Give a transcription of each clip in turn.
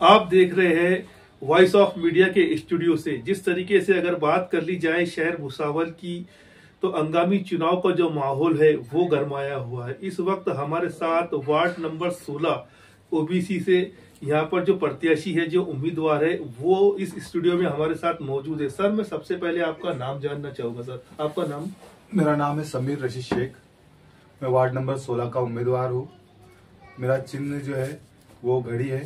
आप देख रहे हैं वॉइस ऑफ मीडिया के स्टूडियो से। जिस तरीके से अगर बात कर ली जाए शहर भुसावल की, तो आगामी चुनाव का जो माहौल है वो गरमाया हुआ है। इस वक्त हमारे साथ वार्ड नंबर 16 ओबीसी से यहाँ पर जो प्रत्याशी है, जो उम्मीदवार है, वो इस स्टूडियो में हमारे साथ मौजूद है। सर, मैं सबसे पहले आपका नाम जानना चाहूंगा। सर, आपका नाम? मेरा नाम है समीर रशीद शेख। मैं वार्ड नंबर 16 का उम्मीदवार हूँ। मेरा चिन्ह जो है वो घड़ी है।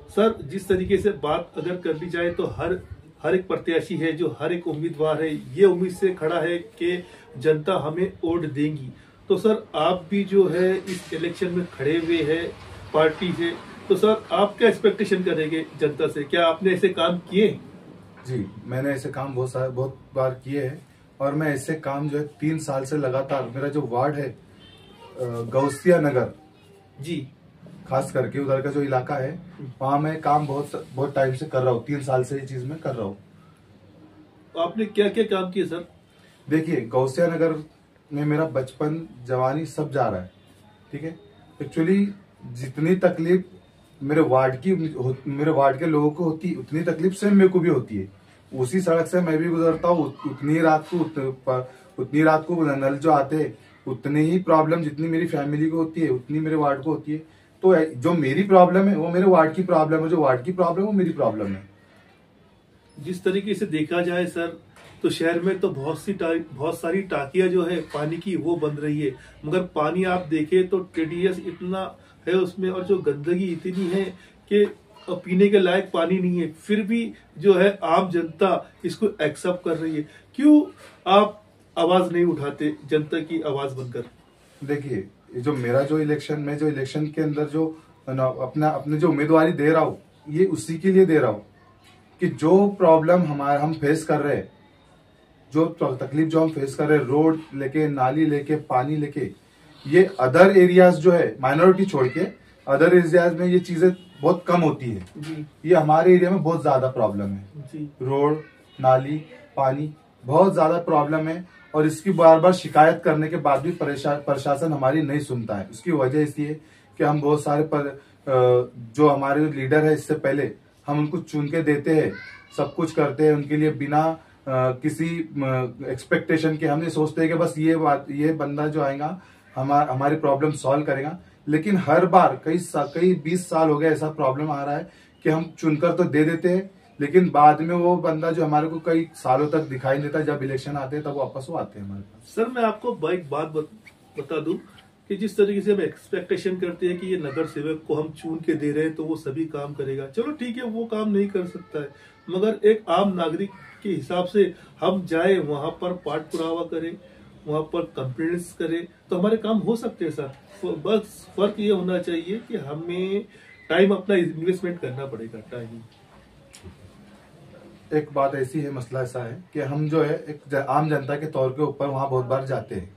सर, जिस तरीके से बात अगर कर ली जाए तो हर एक प्रत्याशी है, जो हर एक उम्मीदवार है, ये उम्मीद से खड़ा है कि जनता हमें वोट देगी। तो सर, आप भी जो है इस इलेक्शन में खड़े हुए हैं पार्टी से, तो सर आप क्या एक्सपेक्टेशन करेंगे जनता से? क्या आपने ऐसे काम किए? जी, मैंने ऐसे काम बहुत बार किए हैं और मैं ऐसे काम जो है 3 साल से लगातार, मेरा जो वार्ड है गौसिया नगर जी, खास करके उधर का जो इलाका है, वहाँ मैं काम बहुत टाइम से कर रहा हूँ। 3 साल से ये चीज मैं कर रहा हूँ। आपने क्या क्या काम किए सर? देखिए, गौसिया नगर में मेरा बचपन जवानी सब जा रहा है। ठीक है। एक्चुअली जितनी तकलीफ मेरे वार्ड के लोगों को होती, उतनी तकलीफ से मेरे को भी होती है। उसी सड़क से मैं भी गुजरता हूँ। उतनी रात को नल जो आते हैं, उतनी ही प्रॉब्लम जितनी मेरी फैमिली को होती है उतनी मेरे वार्ड को होती है। तो जो मेरी प्रॉब्लम है वो मेरे वार्ड की प्रॉब्लम है, जो वार्ड की प्रॉब्लम है वो मेरी प्रॉब्लम है। जिस तरीके से देखा जाए सर, तो शहर में तो बहुत सारी टाकियां जो है पानी की वो बन रही है, मगर पानी आप देखें तो टीडीएस इतना है उसमें, और जो गंदगी इतनी है कि पीने के लायक पानी नहीं है। फिर भी जो है आम जनता इसको एक्सेप्ट कर रही है। क्यों आप आवाज नहीं उठाते जनता की आवाज बनकर? देखिए, जो मेरा जो इलेक्शन के अंदर जो अपने जो उम्मीदवारी दे रहा हूँ, ये उसी के लिए दे रहा हूँ कि जो प्रॉब्लम हम फेस कर रहे हैं, जो तकलीफ जो हम फेस कर रहे हैं, रोड लेके, नाली लेके, पानी लेके, ये अदर एरियाज जो है, माइनॉरिटी छोड़ के अदर एरियाज में ये चीजें बहुत कम होती है जी। ये हमारे एरिया में बहुत ज्यादा प्रॉब्लम है जी। रोड, नाली, पानी बहुत ज्यादा प्रॉब्लम है। और इसकी बार बार शिकायत करने के बाद भी प्रशासन हमारी नहीं सुनता है। उसकी वजह इसी है कि हम बहुत सारे जो हमारे लीडर है, इससे पहले हम उनको चुन के देते हैं, सब कुछ करते हैं उनके लिए बिना किसी एक्सपेक्टेशन के। हम ये सोचते हैं कि बस ये बंदा जो आएगा हमारी प्रॉब्लम सॉल्व करेगा। लेकिन हर बार कई 20 साल हो गए ऐसा प्रॉब्लम आ रहा है कि हम चुनकर तो दे देते हैं, लेकिन बाद में वो बंदा जो हमारे को कई सालों तक दिखाई नहीं देता। जब इलेक्शन आते हैं तब वापस वो आते हैं हमारे पास। सर, मैं आपको एक बात बता दूं कि जिस तरीके से हम एक्सपेक्टेशन करते हैं कि ये नगर सेवक को हम चुन के दे रहे हैं तो वो सभी काम करेगा, चलो ठीक है, वो काम नहीं कर सकता है, मगर एक आम नागरिक के हिसाब से हम जाए वहां पर पाठ पुरावा करें, वहां पर कंप्लेंट्स करें, तो हमारे काम हो सकते हैं सर। बस फर्क ये होना चाहिए कि हमें टाइम अपना इन्वेस्टमेंट करना पड़ेगा। टाइम एक बात ऐसी है, मसला ऐसा है कि हम जो है एक आम जनता के तौर के ऊपर वहां बहुत बार जाते हैं।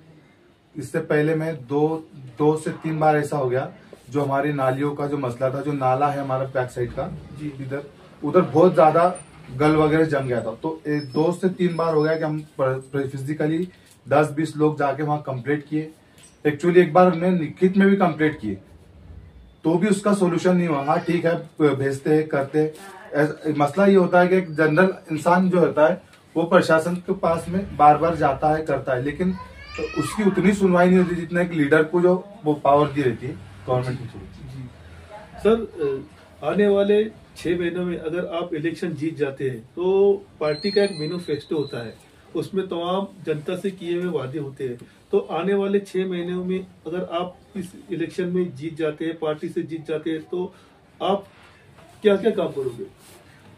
इससे पहले मैं दो से 3 बार ऐसा हो गया, जो हमारी नालियों का जो मसला था, जो नाला है हमारा बैक साइड का, इधर उधर बहुत ज्यादा गल वगैरह जम गया था। तो 2 से 3 बार हो गया कि हम फिजिकली 10-20 लोग जाके वहां कंप्लेंट किए। एक्चुअली एक बार हमने लिखित में भी कंप्लेंट किए तो भी उसका सोल्यूशन नहीं हुआ। हाँ ठीक है, भेजते हैं, करते हैं। मसला ये होता है कि एक जनरल इंसान जो होता है वो प्रशासन के पास में बार बार जाता है, करता है, लेकिन तो उसकी उतनी सुनवाई नहीं होती जितना एक लीडर को जो वो पावर दी रहती है गवर्नमेंट की। सर, आने वाले 6 महीनों में अगर आप इलेक्शन जीत जाते हैं तो पार्टी का एक मैनिफेस्टो होता है, उसमें तमाम जनता से किए हुए वादे होते हैं। तो आने वाले 6 महीनों में अगर आप इस इलेक्शन में जीत जाते हैं, पार्टी से जीत जाते हैं, तो आप क्या क्या काम करोगे?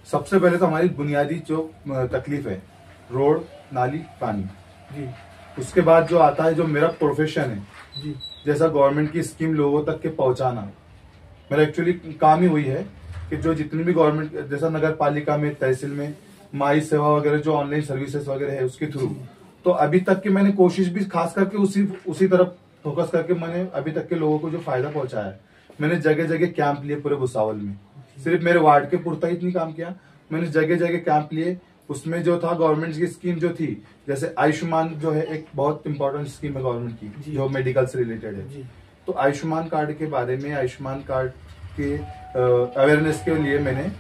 सबसे पहले तो हमारी बुनियादी जो तकलीफ है, रोड, नाली, पानी जी। उसके बाद जो आता है, जो मेरा प्रोफेशन है जी, जैसा गवर्नमेंट की स्कीम लोगों तक के पहुंचाना, मेरा एक्चुअली काम ही वही है कि जो जितनी भी गवर्नमेंट, जैसा नगर पालिका में, तहसील में माई सेवा वगैरह जो ऑनलाइन सर्विसेज वगैरह है उसके थ्रू, तो अभी तक की मैंने कोशिश भी खास करके उसी तरफ फोकस करके मैंने अभी तक के लोगों को जो फायदा पहुंचाया है। मैंने जगह जगह कैंप लिए पूरे भुसावल में, सिर्फ मेरे वार्ड के पुरता ही नहीं काम किया, मैंने जगह जगह कैंप लिए। उसमें जो था गवर्नमेंट की स्कीम जो थी, जैसे आयुष्मान जो है एक बहुत इंपॉर्टेंट स्कीम है गवर्नमेंट की, जो मेडिकल से रिलेटेड है। तो आयुष्मान कार्ड के बारे में, आयुष्मान कार्ड के अवेयरनेस के लिए मैंने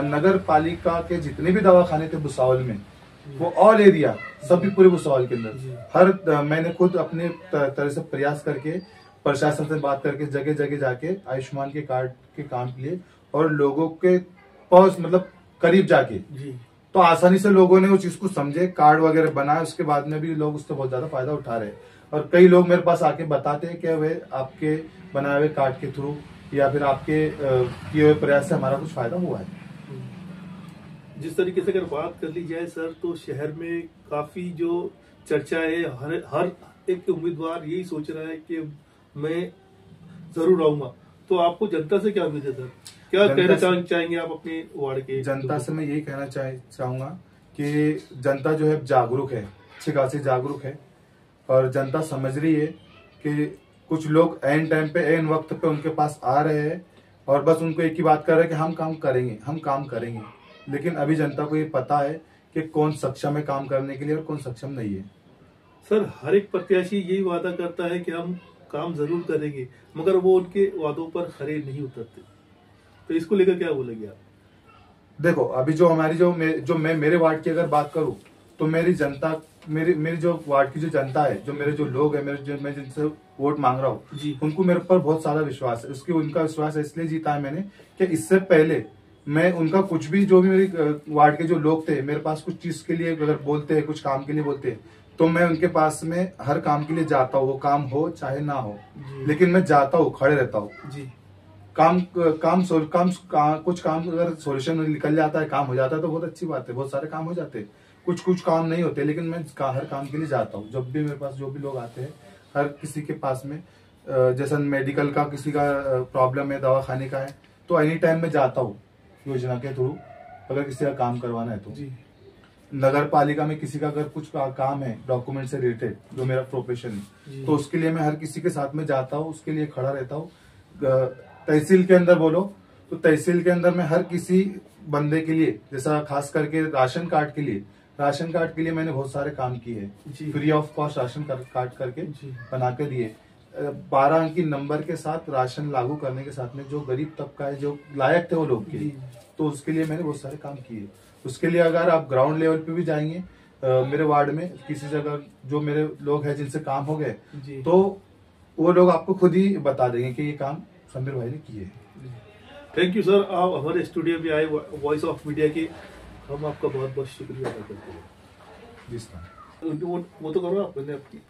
नगर पालिका के जितने भी दवाखाने थे भुसावल में, वो ऑल एरिया सभी पूरे भुसावल के अंदर हर मैंने खुद अपने तरह से प्रयास करके प्रशासन से बात करके जगह जगह जाके आयुष्मान के कार्ड के काम के लिए और लोगों के पास मतलब करीब जाके तो आसानी से लोगों ने उस चीज को समझे, कार्ड वगैरह बनाए, उसके बाद में भी लोग उससे बहुत ज्यादा फायदा उठा रहे हैं। और कई लोग मेरे पास आके बताते हैं कि वे आपके बनाए हुए कार्ड के थ्रू या फिर आपके किए हुए प्रयास से हमारा कुछ फायदा हुआ है। जिस तरीके से अगर बात कर ली जाए सर, तो शहर में काफी जो चर्चा है, हर एक उम्मीदवार यही सोच रहा है कि मैं जरूर आऊंगा। तो आपको जनता से क्या उम्मीद है सर? क्या कहना चाहेंगे आप अपने वार्ड के? जनता से मैं यही कहना चाहूंगा कि जनता जो है जागरूक है, अच्छी खासी जागरूक है, और जनता समझ रही है कि कुछ लोग एन टाइम पे एन वक्त पे उनके पास आ रहे हैं और बस उनको एक ही बात कर रहे हैं कि हम काम करेंगे। लेकिन अभी जनता को ये पता है कि कौन सक्षम है काम करने के लिए और कौन सक्षम नहीं है। सर, हर एक प्रत्याशी यही वादा करता है कि हम काम जरूर करेंगे, मगर वो उनके वादों पर खरे नहीं उतरते। तो इसको लेकर क्या बोलेंगे आप? देखो, अभी जो हमारी मैं मेरे वार्ड की अगर बात करूं तो मेरी जनता, मेरी जो वार्ड की जो जनता है, जो मेरे जो लोग है, मैं जिनसे वोट मांग रहा हूँ, उनको मेरे ऊपर बहुत सारा विश्वास है। उनका विश्वास इसलिए जीता है मैंने कि इससे पहले मैं उनका कुछ भी, जो भी मेरी वार्ड के जो लोग थे मेरे पास कुछ चीज के लिए अगर बोलते हैं, कुछ काम के लिए बोलते हैं, तो मैं उनके पास में हर काम के लिए जाता हूँ, वो काम हो चाहे ना हो, लेकिन मैं जाता हूँ, खड़े रहता हूँ। कुछ काम अगर सोल्यूशन निकल जाता है, काम हो जाता है तो बहुत अच्छी बात है, बहुत सारे काम हो जाते हैं। कुछ काम नहीं होते, लेकिन मैं हर काम के लिए जाता हूँ। जब भी मेरे पास जो भी लोग आते हैं, हर किसी के पास में जैसा मेडिकल का किसी का प्रॉब्लम है, दवाखाने का है, तो एनी टाइम मैं जाता हूँ योजना के थ्रू, अगर किसी का काम करवाना है तो। नगर पालिका में किसी का अगर कुछ काम है डॉक्यूमेंट से रिलेटेड, जो मेरा प्रोफेशन है, तो उसके लिए मैं हर किसी के साथ में जाता हूँ, उसके लिए खड़ा रहता हूँ। तहसील के अंदर बोलो तो तहसील के अंदर मैं हर किसी बंदे के लिए, जैसा खास करके राशन कार्ड के लिए मैंने बहुत सारे काम किए हैं। Free of cost ration card करके बना के दिए। 12 अंकी नंबर के साथ राशन लागू करने के साथ में जो गरीब तबका है, जो लायक थे वो लोग के, तो उसके लिए मैंने बहुत सारे काम किए। उसके लिए अगर आप ग्राउंड लेवल पे भी जाएंगे, मेरे वार्ड में किसी जगह जो मेरे लोग हैं जिनसे काम हो गए, तो वो लोग आपको खुद ही बता देंगे कि ये काम समीर भाई ने किए। थैंक यू सर, आप हमारे स्टूडियो में आए वॉइस ऑफ मीडिया की, हम आपका बहुत बहुत शुक्रिया अदा करते हैं। जी सर, वो तो करो आप, मैंने आपकी।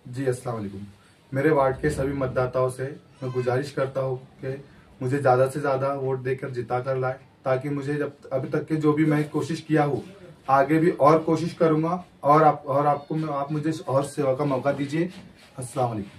जी, अस्सलाम वालेकुम। मेरे वार्ड के सभी मतदाताओं से मैं गुजारिश करता हूँ कि मुझे ज्यादा से ज्यादा वोट देकर जिता कर लाए, ताकि मुझे जब अभी तक के जो भी मैं कोशिश किया हूँ, आगे भी और कोशिश करूंगा, और आप मुझे और सेवा का मौका दीजिए। अस्सलाम वालेकुम।